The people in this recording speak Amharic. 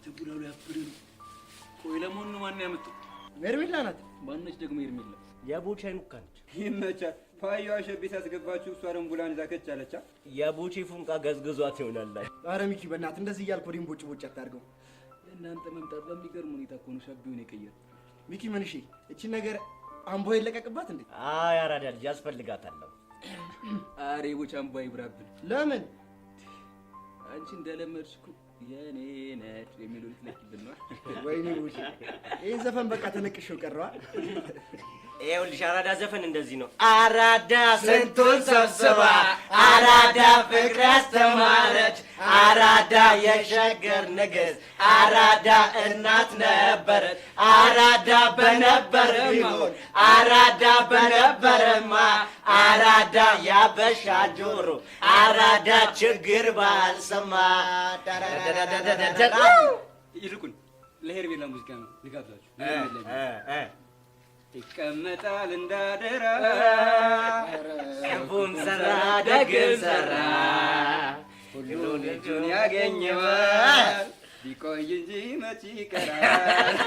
ተጉላሉ ያፈረሉ ቆይ ለሞን ማን ያመጣው ሜርሚላ ናት ማነች ደግሞ ሜርሚላ የቦቼ ኑካነች ይመቻል ፋያው ሸቢት ያስገባችሁ እሷ ደግሞ ቡላን ዛከች አለቻ የቦቼ ፉንቃ ገዝግዟት ይሆናል ኧረ ሚኪ በእናት እንደዚህ እያልኩ ወዲም ቦጭ አታርገው እናንተ መምጣት በሚገርም ሁኔታ እኮ ነው ሸቢውን የቀየረ ሚኪ ምን እሺ እቺ ነገር አምቦ ይለቀቅባት እንዴ አይ አራዳ ልጅ ያስፈልጋታል አሬ ቦቻ አምቦ ይብራብን ለምን አንቺ እንደለመድሽ እኮ የኔ ነሽ የሚሉት ለኪብን ነው ወይኔ ቦቼ ይሄ ዘፈን በቃ ተነቅሽው ቀረዋ ይኸውልሽ አራዳ ዘፈን እንደዚህ ነው አራዳ ስንቱን ሰብስባ አራዳ ፍቅር ያስተማረች አራዳ የሸገር ንግሥት አራዳ እናት ነበረች አራዳ በነበረ ቢሆን አራዳ በነበረማ አራዳ ያበሻ ጆሮ አራዳ ችግር ባልሰማ ይልቁን ለሄርሜላ ሙዚቃ ነው ልጋብዛችሁ ይቀመጣል እንዳደራ ክፉም ሰራ ደግም ሰራ ሁሉን እጁን ያገኘዋል ቢቆይ እንጂ መች ይቀራል